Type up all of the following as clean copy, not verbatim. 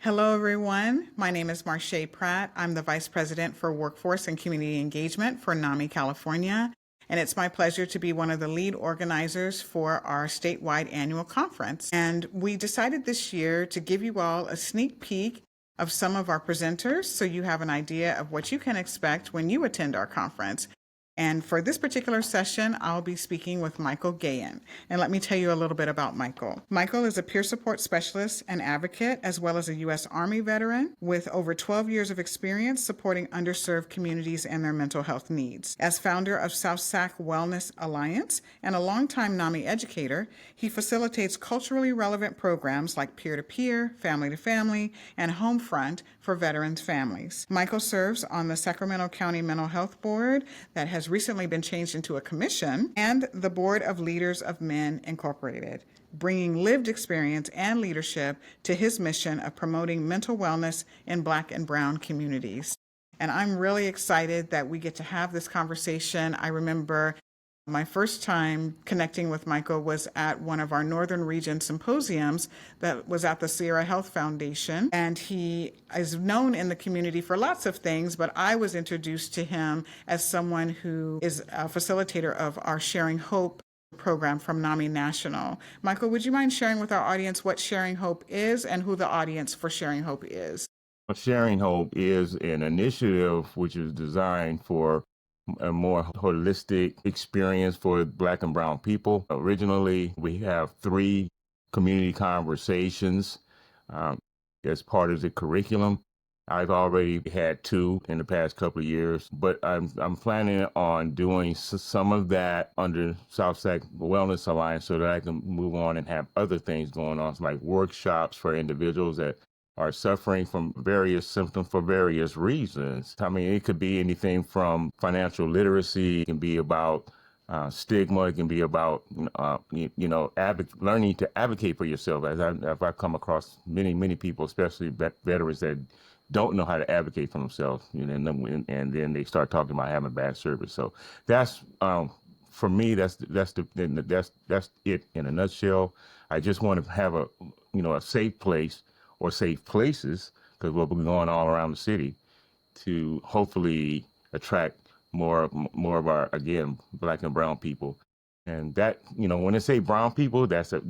Hello, everyone. My name is Marche Pratt. I'm the Vice President for Workforce and Community Engagement for NAMI, California. And it's my pleasure to be one of the lead organizers for our statewide annual conference. And we decided this year to give you all a sneak peek of some of our presenters so you have an idea of what you can expect when you attend our conference. And for this particular session, I'll be speaking with Mykel Gayent. And let me tell you a little bit about Mykel. Mykel is a peer support specialist and advocate, as well as a U.S. Army veteran with over 12 years of experience supporting underserved communities and their mental health needs. As founder of South Sac Wellness Alliance and a longtime NAMI educator, he facilitates culturally relevant programs like peer-to-peer, family-to-family, and Homefront for veterans' families. Mykel serves on the Sacramento County Mental Health Board that has recently been changed into a commission, and the Board of Leaders of Men Incorporated, bringing lived experience and leadership to his mission of promoting mental wellness in Black and Brown communities. And I'm really excited that we get to have this conversation. I remember my first time connecting with Mykel was at one of our Northern Region symposiums that was at the Sierra Health Foundation. And he is known in the community for lots of things, but I was introduced to him as someone who is a facilitator of our Sharing Hope program from NAMI National. Mykel, would you mind sharing with our audience what Sharing Hope is and who the audience for Sharing Hope is? Sharing Hope is an initiative which is designed for a more holistic experience for Black and Brown people. Originally, we have 3 community conversations as part of the curriculum. I've already had 2 in the past couple of years, but I'm planning on doing some of that under South Sac Wellness Alliance so that I can move on and have other things going on, like workshops for individuals that are suffering from various symptoms for various reasons. I mean, it could be anything from financial literacy, it can be about stigma, it can be about, learning to advocate for yourself. As I've come across many people, especially veterans that don't know how to advocate for themselves, and then they start talking about having bad service. So that's, for me, that's it in a nutshell. I just want to have a safe place or safe places, because we'll be going all around the city to hopefully attract more of our, again, Black and Brown people. And that, when they say brown people, that's a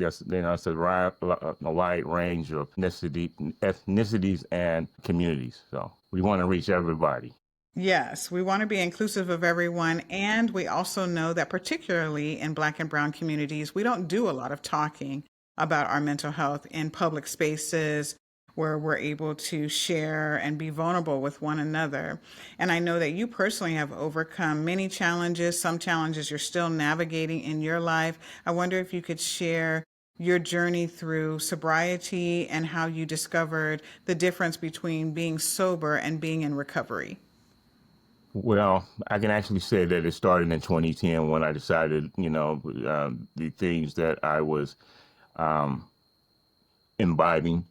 wide range of ethnicities and communities. So we want to reach everybody. Yes, we want to be inclusive of everyone. And we also know that particularly in Black and Brown communities, we don't do a lot of talking about our mental health in public spaces where we're able to share and be vulnerable with one another. And I know that you personally have overcome many challenges. Some challenges you're still navigating in your life. I wonder if you could share your journey through sobriety and how you discovered the difference between being sober and being in recovery. Well, I can actually say that it started in 2010 when I decided, the things that I was imbibing,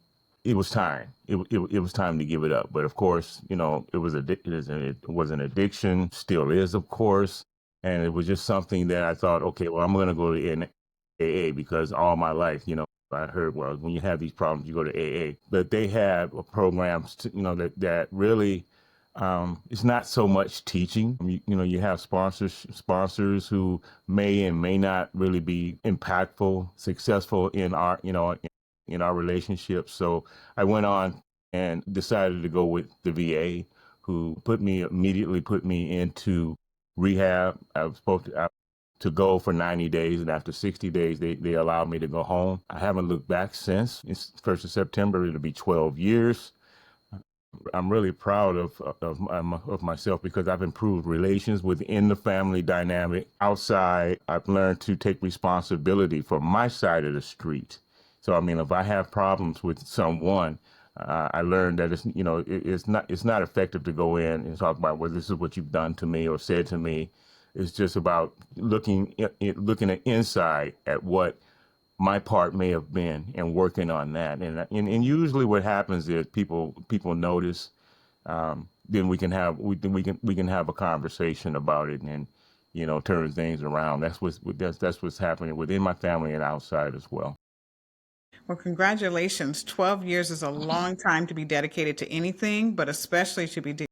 it was time. It was time to give it up. But of course, it was an addiction, still is, of course. And it was just something that I thought, okay, well, I'm going to go to AA because all my life, I heard, well, when you have these problems, you go to AA. But they have programs, that really, it's not so much teaching. You have sponsors who may and may not really be impactful, successful in our, in our relationship. So I went on and decided to go with the VA, who immediately put me into rehab. I was supposed to go for 90 days, and after 60 days, they allowed me to go home. I haven't looked back since. It's 1st of September, it'll be 12 years. I'm really proud of myself because I've improved relations within the family dynamic. Outside, I've learned to take responsibility for my side of the street. So, if I have problems with someone, I learned that it's not effective to go in and talk about, well, this is what you've done to me or said to me. It's just about looking at inside at what my part may have been and working on that. And usually what happens is people notice, then we can have a conversation about it and turn things around. That's what's happening within my family and outside as well. Well, congratulations. 12 years is a long time to be dedicated to anything, but especially to be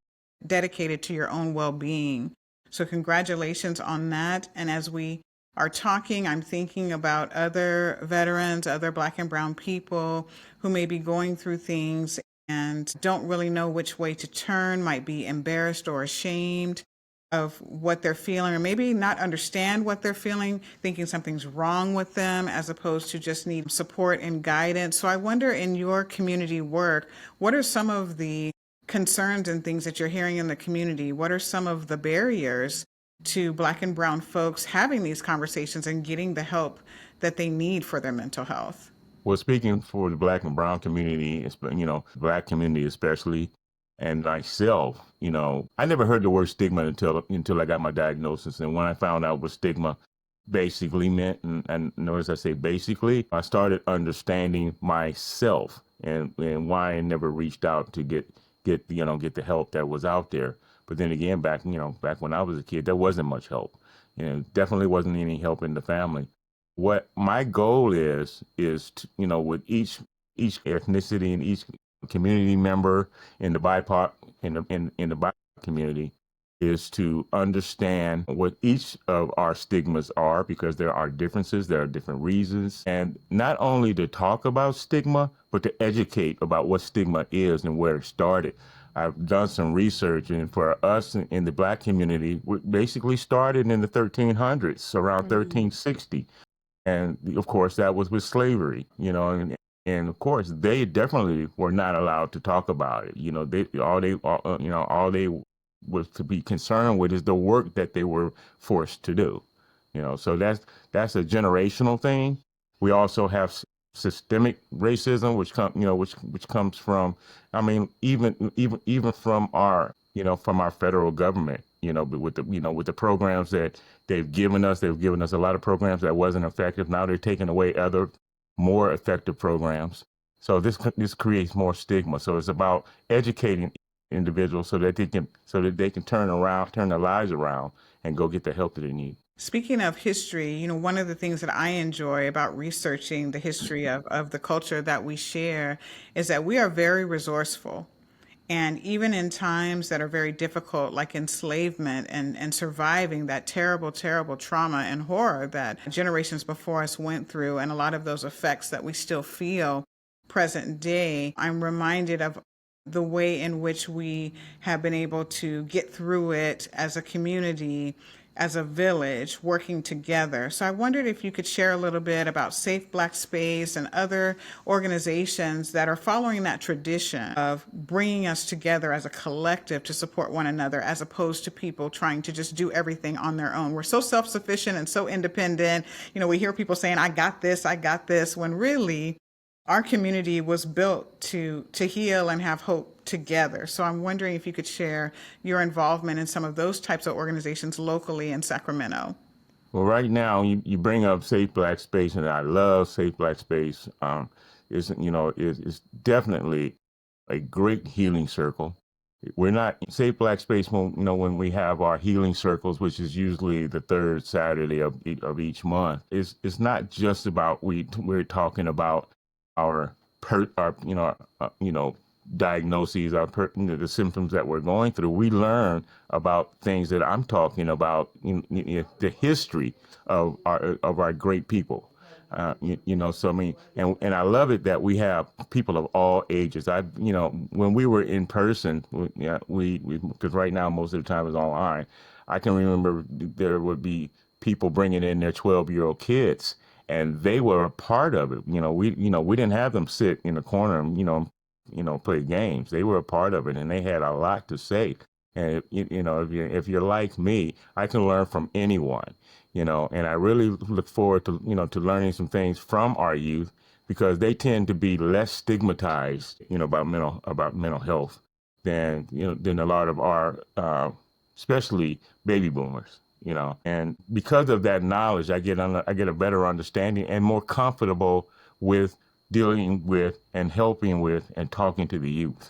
dedicated to your own well being. So, congratulations on that. And as we are talking, I'm thinking about other veterans, other Black and Brown people who may be going through things and don't really know which way to turn, might be embarrassed or ashamed of what they're feeling, or maybe not understand what they're feeling, thinking something's wrong with them, as opposed to just need support and guidance. So I wonder, in your community work, what are some of the concerns and things that you're hearing in the community? What are some of the barriers to Black and Brown folks having these conversations and getting the help that they need for their mental health? Well, speaking for the Black and Brown community, Black community especially, and myself, I never heard the word stigma until I got my diagnosis. And when I found out what stigma basically meant, and notice I say basically, I started understanding myself and why I never reached out to get the help that was out there. But then again, back when I was a kid, there wasn't much help. Definitely wasn't any help in the family. What my goal is to, with each ethnicity and each community member in the BIPOC in the BIPOC community, is to understand what each of our stigmas are, because there are differences, there are different reasons, and not only to talk about stigma, but to educate about what stigma is and where it started. I've done some research, and for us in the Black community, we basically started in the 1300s, around 1360. And of course, that was with slavery, and of course, they definitely were not allowed to talk about it. All they was to be concerned with is the work that they were forced to do. So that's a generational thing. We also have systemic racism, which comes from, even from our federal government. But with the programs that they've given us a lot of programs that wasn't effective. Now they're taking away other more effective programs. So this creates more stigma. So it's about educating individuals so that they can turn their lives around and go get the help that they need. Speaking of history, one of the things that I enjoy about researching the history of the culture that we share is that we are very resourceful. And even in times that are very difficult, like enslavement and surviving that terrible, terrible trauma and horror that generations before us went through, and a lot of those effects that we still feel present day, I'm reminded of the way in which we have been able to get through it as a community, as a village, working together. So I wondered if you could share a little bit about Safe Black Space and other organizations that are following that tradition of bringing us together as a collective to support one another, as opposed to people trying to just do everything on their own. We're so self-sufficient and so independent. We hear people saying, I got this, when really our community was built to heal and have hope together. So I'm wondering if you could share your involvement in some of those types of organizations locally in Sacramento. Well, right now you bring up Safe Black Space, and I love Safe Black Space. It's definitely a great healing circle. We're not Safe Black Space when we have our healing circles, which is usually the third Saturday of each month. It's not just about we're talking about our diagnoses, the symptoms that we're going through. We learn about things that I'm talking about, the history of our great people. So and I love it that we have people of all ages. When we were in person, because right now most of the time is online, I can remember there would be people bringing in their 12-year-old kids, and they were a part of it. We didn't have them sit in the corner and, play games. They were a part of it, and they had a lot to say. And if you're like me, I can learn from anyone. And I really look forward to learning some things from our youth, because they tend to be less stigmatized, about mental health than a lot of our, especially baby boomers. And because of that knowledge, I get a better understanding and more comfortable with dealing with and helping with and talking to the youth.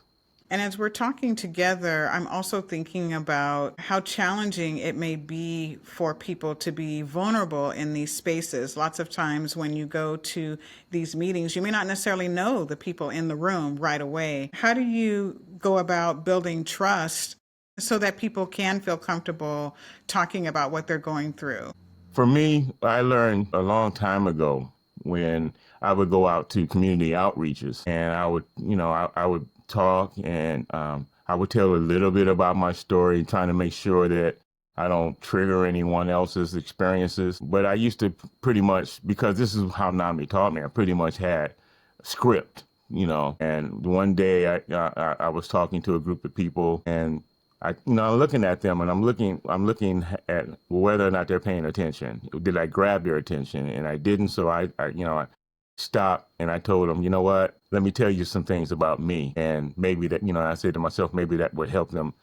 And as we're talking together, I'm also thinking about how challenging it may be for people to be vulnerable in these spaces. Lots of times when you go to these meetings, you may not necessarily know the people in the room right away. How do you go about building trust so that people can feel comfortable talking about what they're going through? For me, I learned a long time ago when I would go out to community outreaches and I would talk and I would tell a little bit about my story, trying to make sure that I don't trigger anyone else's experiences. But I used to pretty much, because this is how NAMI taught me, I pretty much had a script, and one day I was talking to a group of people and I'm looking at them and I'm looking at whether or not they're paying attention. Did I grab their attention? And I didn't. So I stopped and I told them, you know what? Let me tell you some things about me. And maybe that, I said to myself, maybe that would help them,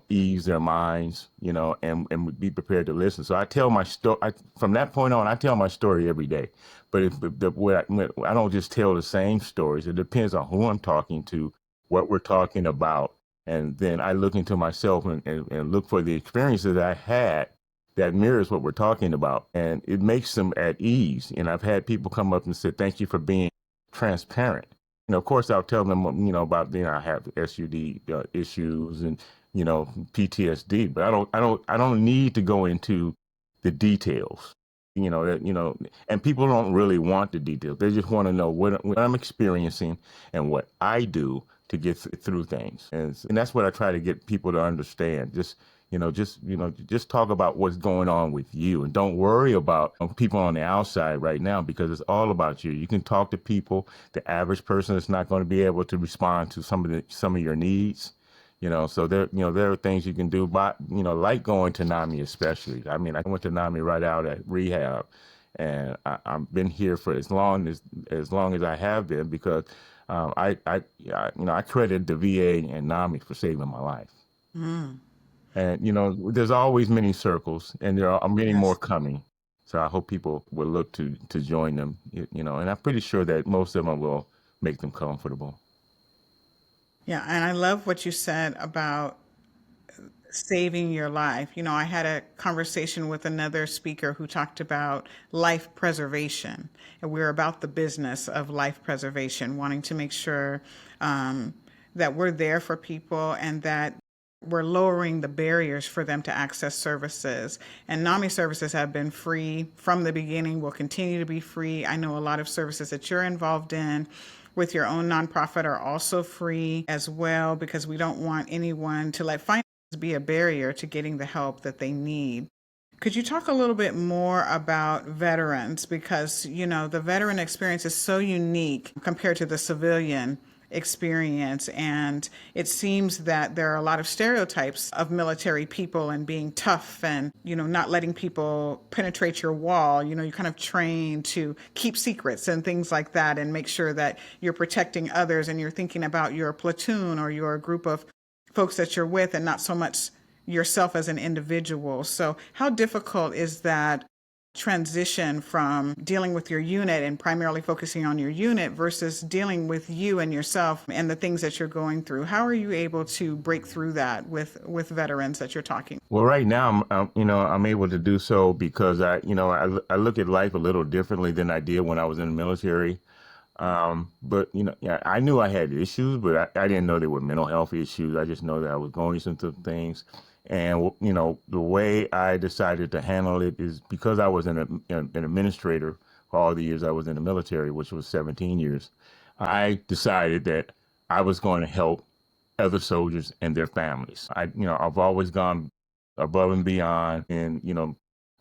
ease their minds, and be prepared to listen. So I tell my story. From that point on, I tell my story every day. But I don't just tell the same stories. It depends on who I'm talking to, what we're talking about, and then I look into myself and look for the experiences I had that mirrors what we're talking about. And it makes them at ease. And I've had people come up and say, thank you for being transparent. Of course, I'll tell them, about, I have SUD issues and, PTSD, but I don't need to go into the details. And people don't really want the details. They just want to know what I'm experiencing and what I do to get through things. And that's what I try to get people to understand. Just talk about what's going on with you and don't worry about people on the outside right now, because it's all about you. You can talk to people. The average person is not going to be able to respond to some of your needs. So there are things you can do, by, like going to NAMI especially. I mean, I went to NAMI right out at rehab, and I've been here for as long as I have been, because I credit the VA and NAMI for saving my life. And there's always many circles, and there are many more Yes. coming. So I hope people will look to join them. And I'm pretty sure that most of them will make them comfortable. Yeah, and I love what you said about saving your life. I had a conversation with another speaker who talked about life preservation, and we're about the business of life preservation, wanting to make sure that we're there for people and that we're lowering the barriers for them to access services. And NAMI services have been free from the beginning, will continue to be free. I know a lot of services that you're involved in with your own nonprofit are also free as well, because we don't want anyone to let finances be a barrier to getting the help that they need. Could you talk a little bit more about veterans? Because, the veteran experience is so unique compared to the civilian experience. And it seems that there are a lot of stereotypes of military people and being tough and, not letting people penetrate your wall. You're kind of trained to keep secrets and things like that and make sure that you're protecting others and you're thinking about your platoon or your group of folks that you're with and not so much yourself as an individual. So, how difficult is that transition from dealing with your unit and primarily focusing on your unit versus dealing with you and yourself and the things that you're going through? How are you able to break through that with veterans that you're talking? Well, right now, I'm able to do so because I look at life a little differently than I did when I was in the military. But yeah, I knew I had issues, but I didn't know they were mental health issues. I just know that I was going through some things. And, the way I decided to handle it is because I was an administrator for all the years I was in the military, which was 17 years. I decided that I was going to help other soldiers and their families. I've always gone above and beyond, and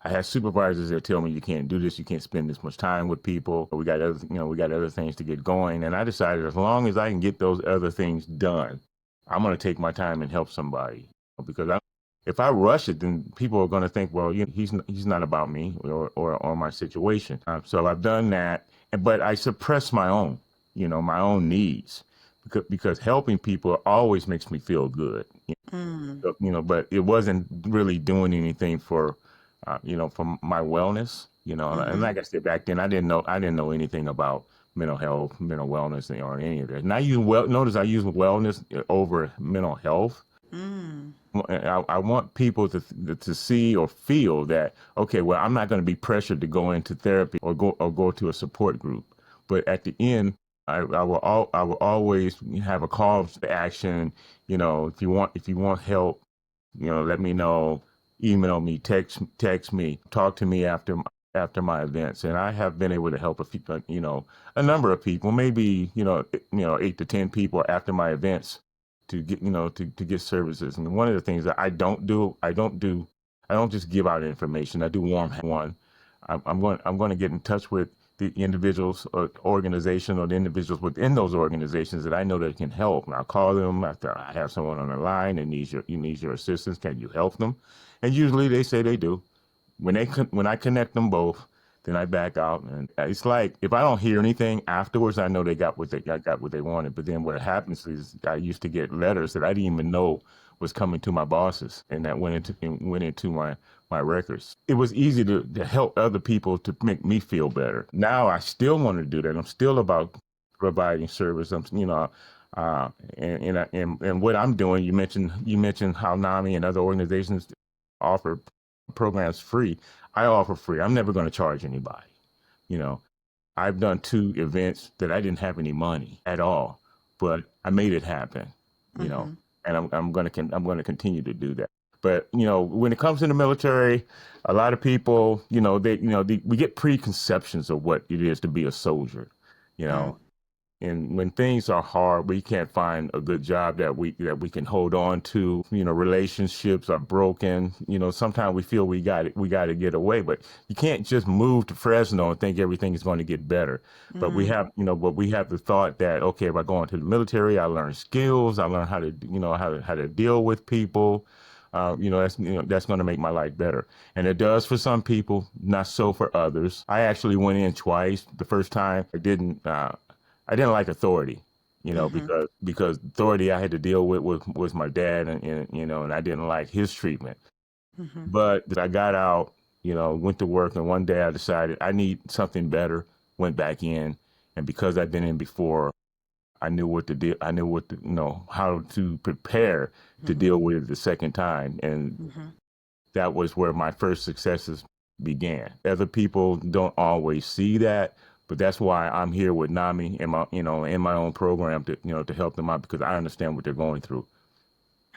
I had supervisors that tell me you can't do this, you can't spend this much time with people. We got other things to get going, and I decided as long as I can get those other things done, I'm going to take my time and help somebody, because if I rush it, then people are going to think, well, he's not about me or my situation. So I've done that, but I suppress my own needs, because helping people always makes me feel good. So, but it wasn't really doing anything for my wellness. And like I said, back then I didn't know anything about mental health, mental wellness, or any of that. And notice I use wellness over mental health. Mm. I want people to see or feel that, okay, well, I'm not going to be pressured to go into therapy or go to a support group, but at the end, I will always have a call to action. If you want help, let me know. Email me, text me, talk to me after my events, and I have been able to help a number of people, maybe 8 to 10 people after my events to get to get services. And one of the things that I don't just give out information. I do warm one. I'm going to get in touch with the individuals or organization or the individuals within those organizations that I know that can help. And I'll call them after I have someone on the line and needs your assistance. Can you help them? And usually they say they do. When I connect them both, then I back out, and it's like if I don't hear anything afterwards, I know they got what they wanted. But then what happens is I used to get letters that I didn't even know was coming to my bosses, and that went into my records. It was easy to help other people to make me feel better. Now I still want to do that. I'm still about providing service. And what I'm doing. You mentioned how NAMI and other organizations offer programs free. I offer free. I'm never going to charge anybody. You know, I've done 2 events that I didn't have any money at all, but I made it happen. You know, Mm-hmm. and I'm going to continue to do that. But when it comes to the military, a lot of people, we get preconceptions of what it is to be a soldier. You Oh. know, and when things are hard, we can't find a good job that we can hold on to. Relationships are broken. Sometimes we feel we got to get away, but you can't just move to Fresno and think everything is going to get better. But we Mm. have the thought that, okay, if I go into the military, I learn skills, I learn how to deal with people. That's going to make my life better, and it does for some people, not so for others. I actually went in twice. The first time I didn't like authority, Mm-hmm. because authority I had to deal with was my dad, and I didn't like his treatment. Mm-hmm. But I got out, went to work, and one day I decided I need something better. Went back in, and because I'd been in before, I knew what to do. I knew how to prepare to Mm-hmm. deal with it the second time, and Mm-hmm. that was where my first successes began. Other people don't always see that, but that's why I'm here with NAMI and my own program to help them out, because I understand what they're going through.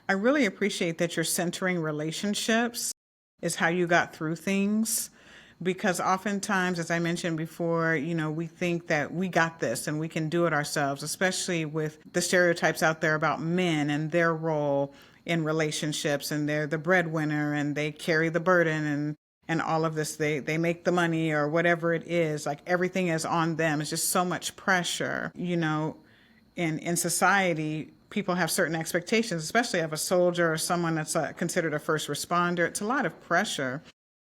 I really appreciate that you're centering relationships is how you got through things. Because oftentimes, as I mentioned before, we think that we got this and we can do it ourselves, especially with the stereotypes out there about men and their role in relationships, and they're the breadwinner and they carry the burden and all of this. They make the money or whatever it is. Like everything is on them. It's just so much pressure. In society, people have certain expectations, especially of a soldier or someone that's considered a first responder. It's a lot of pressure.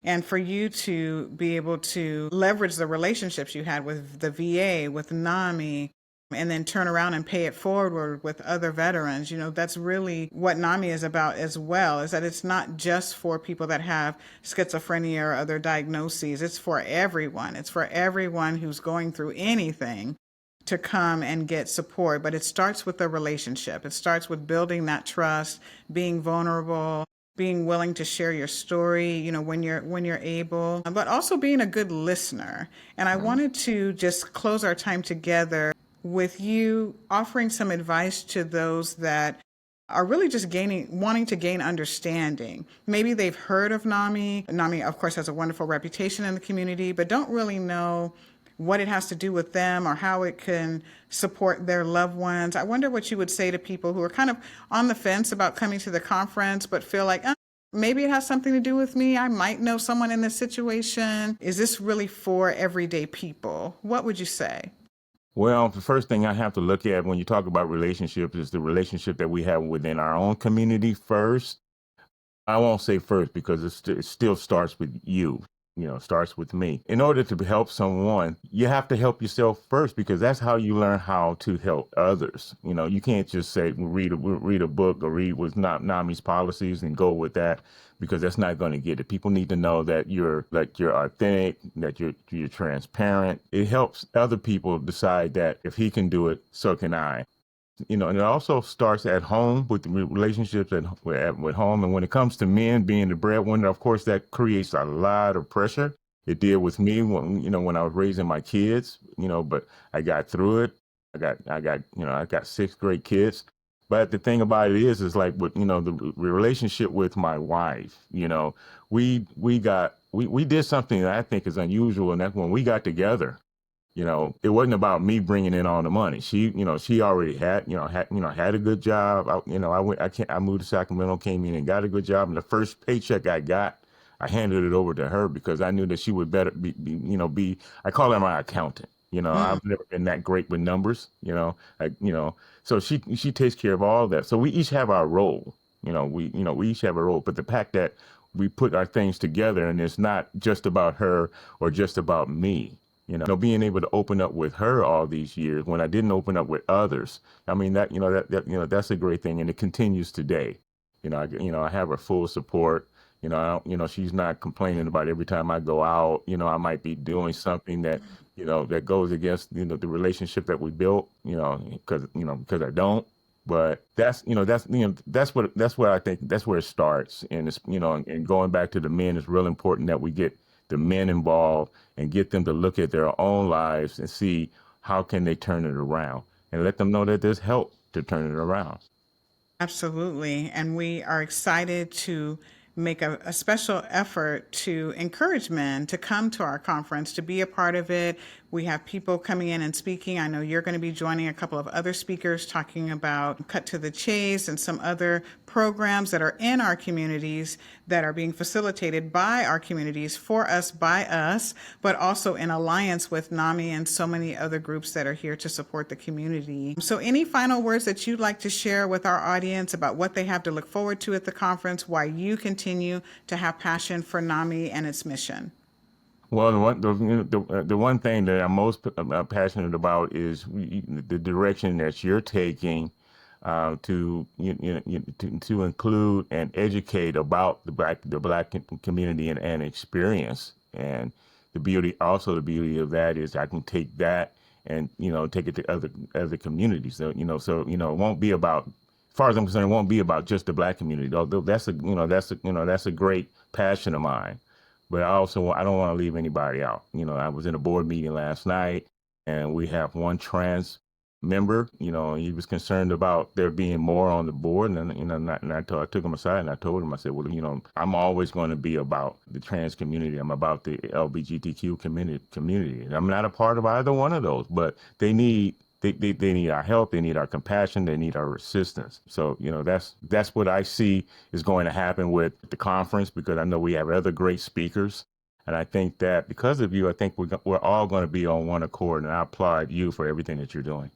And for you to be able to leverage the relationships you had with the VA, with NAMI, and then turn around and pay it forward with other veterans, that's really what NAMI is about as well, is that it's not just for people that have schizophrenia or other diagnoses. It's for everyone. It's for everyone who's going through anything to come and get support. But it starts with the relationship. It starts with building that trust, being vulnerable, being willing to share your story, when you're able, but also being a good listener. And I wanted to just close our time together with you offering some advice to those that are really just wanting to gain understanding. Maybe they've heard of NAMI. NAMI, of course, has a wonderful reputation in the community, but don't really know what it has to do with them or how it can support their loved ones. I wonder what you would say to people who are kind of on the fence about coming to the conference, but feel like, maybe it has something to do with me. I might know someone in this situation. Is this really for everyday people? What would you say? Well, the first thing I have to look at when you talk about relationships is the relationship that we have within our own community first. I won't say first because it still starts with you. starts with me. In order to help someone, you have to help yourself first, because that's how you learn how to help others. You can't just say read a book or read what's not NAMI's policies and go with that, because that's not going to get it. People need to know that you're authentic, that you're transparent. It helps other people decide that if he can do it, so can I. And it also starts at home with the relationships with home. And when it comes to men being the breadwinner, of course, that creates a lot of pressure. It did with me when I was raising my kids, but I got through it. I got 6 great kids. But the thing about it is like with, the relationship with my wife, we did something that I think is unusual. And that's when we got together. It wasn't about me bringing in all the money. She already had a good job. I moved to Sacramento, came in and got a good job. And the first paycheck I got, I handed it over to her, because I knew that she would better I call her my accountant. Mm. I've never been that great with numbers, so she takes care of all that. So we each have our role. We each have a role, but the fact that we put our things together and it's not just about her or just about me. Being able to open up with her all these years when I didn't open up with others. I mean, that's a great thing, and it continues today. I have her full support. I don't, she's not complaining about every time I go out. I might be doing something that, that goes against, the relationship that we built. Because I don't. But that's what I think. That's where it starts, and it's and going back to the men, it's real important that we get the men involved and get them to look at their own lives and see how can they turn it around, and let them know that there's help to turn it around. Absolutely. And we are excited to make a special effort to encourage men to come to our conference, to be a part of it. We have people coming in and speaking. I know you're going to be joining a couple of other speakers talking about Cut to the Chase and some other programs that are in our communities that are being facilitated by our communities, for us, by us, but also in alliance with NAMI and so many other groups that are here to support the community. So any final words that you'd like to share with our audience about what they have to look forward to at the conference, why you continue to have passion for NAMI and its mission? Well, the one thing that I'm most passionate about is the direction that you're taking, to include and educate about the black community and experience. And the beauty of that is I can take that and take it to other communities. It won't be about, as far as I'm concerned, it won't be about just the black community. Although that's a great passion of mine. But I don't want to leave anybody out. I was in a board meeting last night, and we have one trans member. He was concerned about there being more on the board, and I took him aside and I told him, I said, well, I'm always going to be about the trans community. I'm about the LGBTQ community. And I'm not a part of either one of those, but they need. They need our help. They need our compassion. They need our assistance. So, that's what I see is going to happen with the conference, because I know we have other great speakers. And I think that because of you, I think we're all going to be on one accord. And I applaud you for everything that you're doing.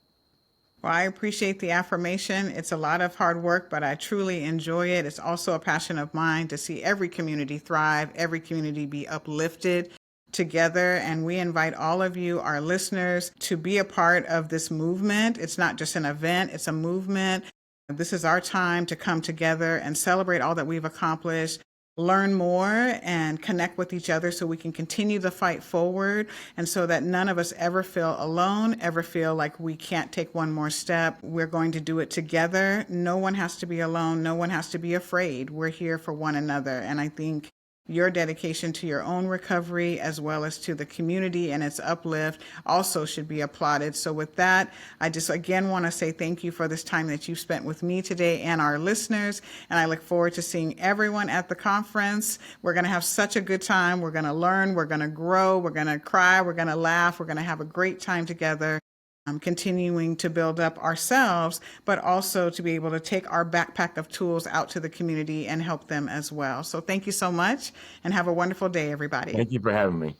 Well, I appreciate the affirmation. It's a lot of hard work, but I truly enjoy it. It's also a passion of mine to see every community thrive, every community be uplifted together. And we invite all of you, our listeners, to be a part of this movement. It's not just an event, it's a movement. This is our time to come together and celebrate all that we've accomplished, learn more, and connect with each other so we can continue the fight forward, and so that none of us ever feel alone, ever feel like we can't take one more step. We're going to do it together. No one has to be alone. No one has to be afraid. We're here for one another. And I think your dedication to your own recovery as well as to the community and its uplift also should be applauded. So with that, I just again want to say thank you for this time that you've spent with me today and our listeners. And I look forward to seeing everyone at the conference. We're going to have such a good time. We're going to learn. We're going to grow. We're going to cry. We're going to laugh. We're going to have a great time together. Continuing to build up ourselves, but also to be able to take our backpack of tools out to the community and help them as well. So thank you so much, and have a wonderful day, everybody. Thank you for having me.